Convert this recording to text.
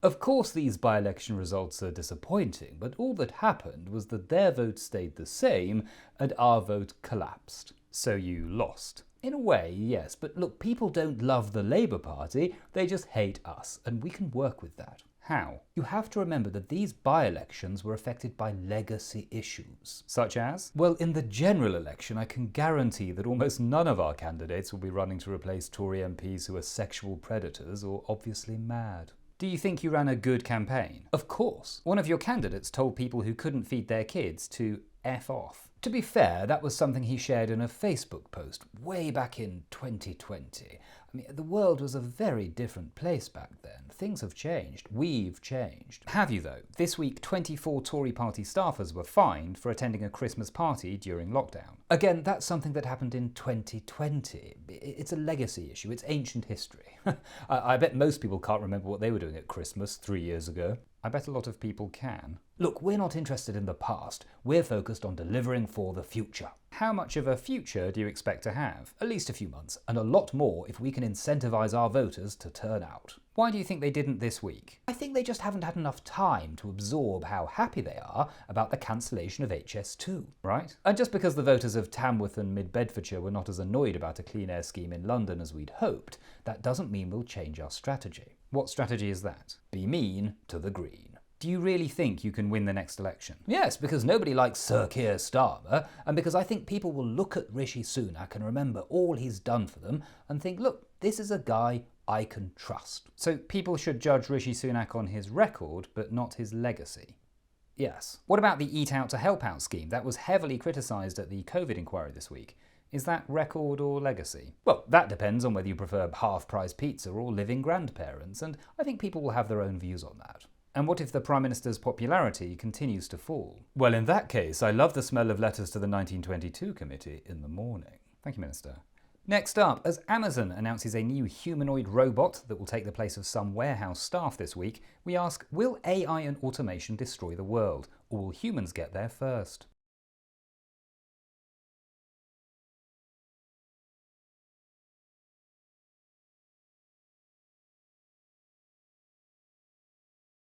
Of course these by-election results are disappointing, but all that happened was that their vote stayed the same and our vote collapsed. So you lost. In a way, yes, but look, people don't love the Labour Party, they just hate us, and we can work with that. How? You have to remember that these by-elections were affected by legacy issues. Such as? Well, in the general election, I can guarantee that almost none of our candidates will be running to replace Tory MPs who are sexual predators or obviously mad. Do you think you ran a good campaign? Of course. One of your candidates told people who couldn't feed their kids to F off. To be fair, that was something he shared in a Facebook post way back in 2020. I mean, the world was a very different place back then. Things have changed. We've changed. Have you though? This week, 24 Tory party staffers were fined for attending a Christmas party during lockdown. Again, that's something that happened in 2020. It's a legacy issue. It's ancient history. I bet most people can't remember what they were doing at Christmas 3 years ago. I bet a lot of people can. Look, we're not interested in the past. We're focused on delivering for the future. How much of a future do you expect to have? At least a few months, and a lot more if we can incentivise our voters to turn out. Why do you think they didn't this week? I think they just haven't had enough time to absorb how happy they are about the cancellation of HS2, right? And just because the voters of Tamworth and Mid Bedfordshire were not as annoyed about a clean air scheme in London as we'd hoped, that doesn't mean we'll change our strategy. What strategy is that? Be mean to the Green. Do you really think you can win the next election? Yes, because nobody likes Sir Keir Starmer, and because I think people will look at Rishi Sunak and remember all he's done for them and think, look, this is a guy I can trust. So people should judge Rishi Sunak on his record, but not his legacy. Yes. What about the Eat Out to Help Out scheme? That was heavily criticised at the COVID inquiry this week. Is that record or legacy? Well, that depends on whether you prefer half-price pizza or living grandparents, and I think people will have their own views on that. And what if the Prime Minister's popularity continues to fall? Well, in that case, I love the smell of letters to the 1922 committee in the morning. Thank you, Minister. Next up, as Amazon announces a new humanoid robot that will take the place of some warehouse staff this week, we ask, will AI and automation destroy the world, or will humans get there first?